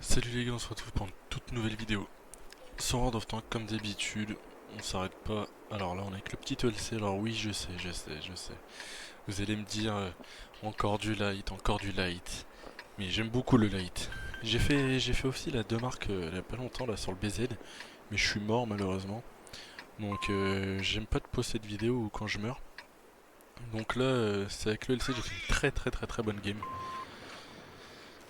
Salut les gars, on se retrouve pour une toute nouvelle vidéo sur World of Tanks comme d'habitude. On s'arrête pas. Alors là on est avec le petit ELC. Alors oui, je sais. Vous allez me dire encore du light, encore du light. Mais j'aime beaucoup le light. J'ai fait aussi la 2 marques il y a pas longtemps là sur le BZ, mais je suis mort malheureusement. Donc j'aime pas de poster de vidéo quand je meurs. Donc là c'est avec le LC, j'ai fait une très bonne game.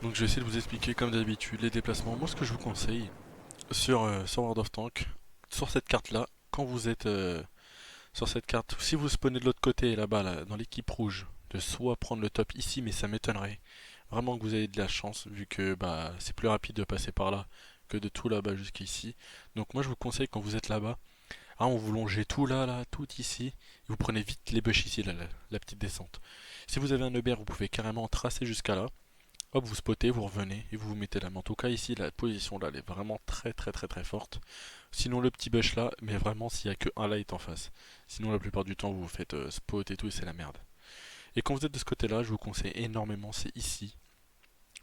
Donc je vais essayer de vous expliquer comme d'habitude les déplacements. Moi ce que je vous conseille sur World of Tanks, sur cette carte là, quand vous êtes sur cette carte, si vous spawnez de l'autre côté là-bas là, dans l'équipe rouge, de soit prendre le top ici, mais ça m'étonnerait vraiment que vous ayez de la chance vu que bah c'est plus rapide de passer par là que de tout là-bas jusqu'ici. Donc moi je vous conseille quand vous êtes là-bas, on vous longez tout là, tout ici, et vous prenez vite les bush ici, là, la petite descente. Si vous avez un Uber, vous pouvez carrément tracer jusqu'à là. Hop, vous spottez, vous revenez et vous vous mettez là. Mais en tout cas, ici, la position là, elle est vraiment très forte. Sinon, le petit bush là, mais vraiment s'il y a que un light en face. Sinon, la plupart du temps, vous vous faites spot et tout et c'est la merde. Et quand vous êtes de ce côté-là, je vous conseille énormément, c'est ici.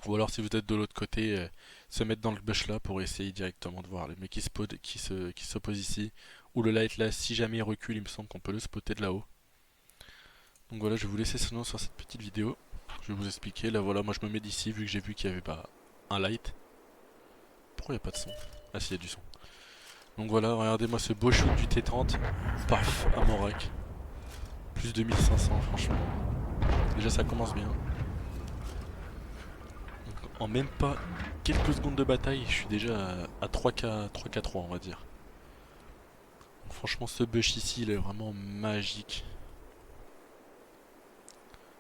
Ou alors, si vous êtes de l'autre côté, se mettre dans le bush là pour essayer directement de voir le mec qui spot, qui s'oppose ici. Ou le light là, si jamais il recule, il me semble qu'on peut le spotter de là-haut. Donc voilà, je vais vous laisser sinon sur cette petite vidéo. Je vais vous expliquer. Là voilà, moi je me mets d'ici vu que j'ai vu qu'il y avait pas un light. Pourquoi il n'y a pas de son? Ah si, il y a du son. Donc voilà, regardez-moi ce beau shoot du T30. Paf, à Morak. Plus de 1500 franchement. Déjà ça commence bien. Donc, en même pas quelques secondes de bataille, je suis déjà à 3K, 3K3 on va dire. Donc, franchement ce bush ici il est vraiment magique.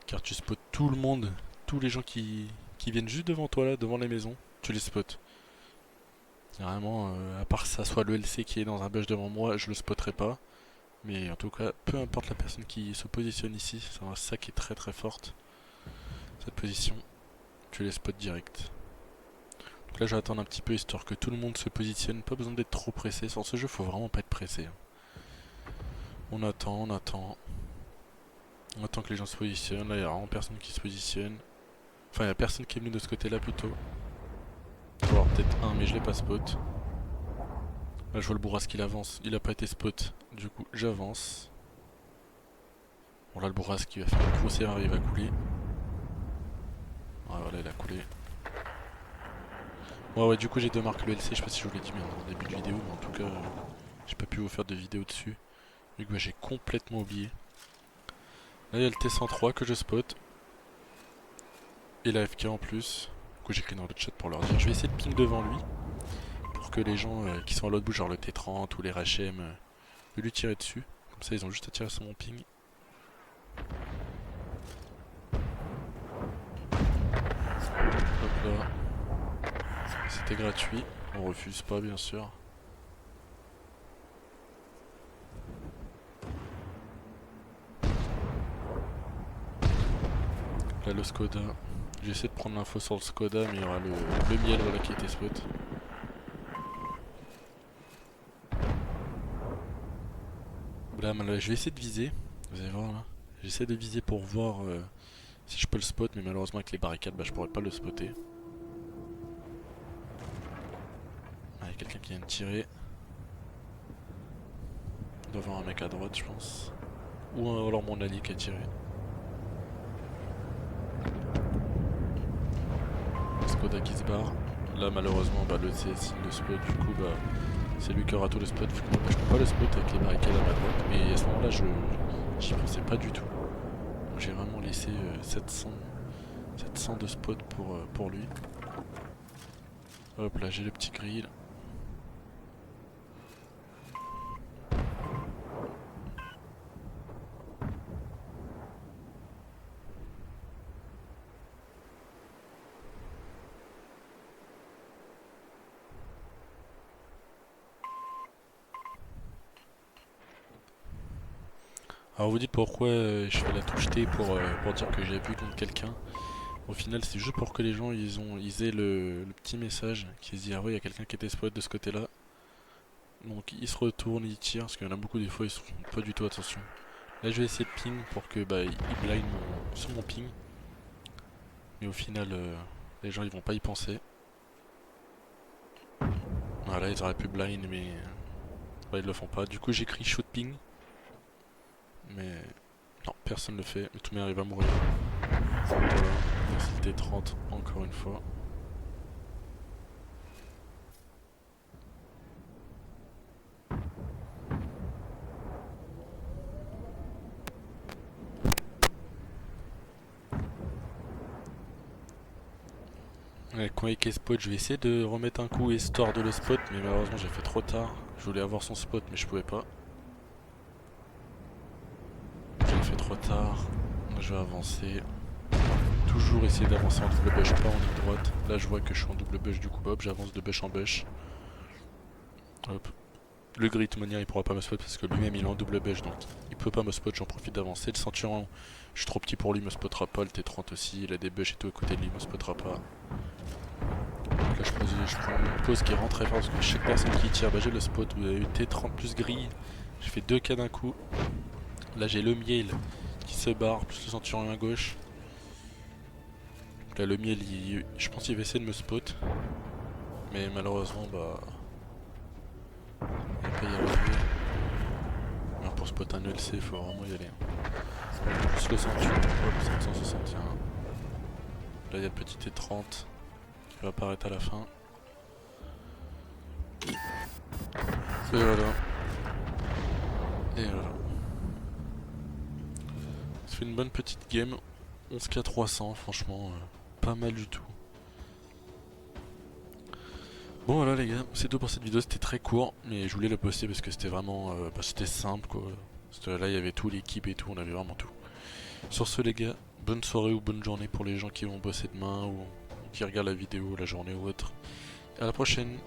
Car tu spots tout le monde, tous les gens qui viennent juste devant toi là, devant les maisons, tu les spots. Vraiment, à part que ça soit le LC qui est dans un bush devant moi, je le spotterai pas. Mais en tout cas, peu importe la personne qui se positionne ici, c'est ça qui est très forte. Cette position, tu les spots direct. Donc là, je vais attendre un petit peu histoire que tout le monde se positionne. Pas besoin d'être trop pressé. Sur ce jeu, faut vraiment pas être pressé, hein. On attend, on attend. On attend que les gens se positionnent. Là, il y a vraiment personne qui se positionne. Enfin, il y a personne qui est venu de ce côté-là plutôt. Il va y avoir peut-être un, mais je l'ai pas spot. Là, je vois le bourrasque qu'il avance. Il a pas été spot. Du coup, j'avance. Bon, là, le bourrasque il va faire une grosse erreur, il va couler. Ouais, voilà, il a coulé. Ouais, du coup, j'ai deux marques le LC. Je sais pas si je vous l'ai dit en début de vidéo, mais en tout cas, j'ai pas pu vous faire de vidéo dessus. Vu que bah, j'ai complètement oublié. Là, il y a le T103 que je spot. Et la FK en plus. Du coup, j'écris dans le chat pour leur dire. Je vais essayer de ping devant lui. Pour que les gens qui sont à l'autre bout, genre le T30 ou les RHM, de lui tirer dessus. Comme ça, ils ont juste à tirer sur mon ping. Hop là. C'était gratuit. On refuse pas, bien sûr. Là, le Skoda. J'essaie de prendre l'info sur le Skoda, mais il y aura le miel voilà, qui était spot. Là, je vais essayer de viser. Vous allez voir là. J'essaie de viser pour voir si je peux le spot, mais malheureusement avec les barricades, bah, je pourrais pas le spotter. Ah, il y a quelqu'un qui vient de tirer. Il doit y avoir un mec à droite, je pense. Ou alors mon allié qui a tiré. Skoda qui se barre. Là, malheureusement, bah, le CS il le spot, du coup, bah, c'est lui qui aura tout le spot. Vu que moi, bah, je peux pas le spot avec les barricades à ma droite, mais à ce moment-là, j'y pensais pas du tout. Donc j'ai vraiment laissé 700 de spot pour lui. Hop là, j'ai le petit grill. Alors vous dites pourquoi je fais la touche T pour dire que j'ai appuyé contre quelqu'un. Au final c'est juste pour que les gens ils aient le petit message qui se dit ah ouais il y a quelqu'un qui était spot de ce côté là. Donc ils se retournent, ils tirent parce qu'il y en a beaucoup des fois ils se font pas du tout attention. Là je vais essayer de ping pour que bah ils blind sur mon ping. Mais au final les gens ils vont pas y penser. Voilà, ils auraient pu blind, mais ouais, ils le font pas. Du coup, j'écris shoot ping. Mais non, personne ne le fait. Mais tout le monde arrive à mourir. Voilà, merci le T30 encore une fois. Ouais, Quake et spot, je vais essayer de remettre un coup histoire de le spot, mais malheureusement j'ai fait trop tard. Je voulais avoir son spot, mais je pouvais pas. J'ai fait trop tard. Je vais avancer. Toujours essayer d'avancer en double bush, pas en ligne droite. Là je vois que je suis en double bush, du coup Bob, j'avance de bush en bush. Hop. Le Gritmania il pourra pas me spot parce que lui-même il est en double bush, donc il peut pas me spot, j'en profite d'avancer. Le Centurion, je suis trop petit pour lui, il me spottera pas. Le T30 aussi, il a des bush et tout à côté de lui, il me spottera pas. Donc là je prends une pause qui rentre très fort parce que chaque personne qui tire, bah j'ai le spot. Vous avez eu T30 plus grille, j'ai fait 2 cas d'un coup. Là j'ai le miel qui se barre, plus le Centurion à gauche. Donc là le miel, je pense qu'il va essayer de me spot. Mais malheureusement, bah... il va pas y arriver. Alors pour spot un ELC, il faut vraiment y aller. Plus le Centurion, hop, 761. Là il y a le petit T30 qui va apparaître à la fin. Et voilà. Et voilà. Ça fait une bonne petite game. 11K 300, franchement, pas mal du tout. Bon voilà les gars, c'est tout pour cette vidéo, c'était très court, mais je voulais le poster parce que c'était vraiment, c'était simple quoi. Là il y avait tout, l'équipe et tout, on avait vraiment tout. Sur ce les gars, bonne soirée ou bonne journée pour les gens qui vont bosser demain ou qui regardent la vidéo la journée ou autre. À la prochaine.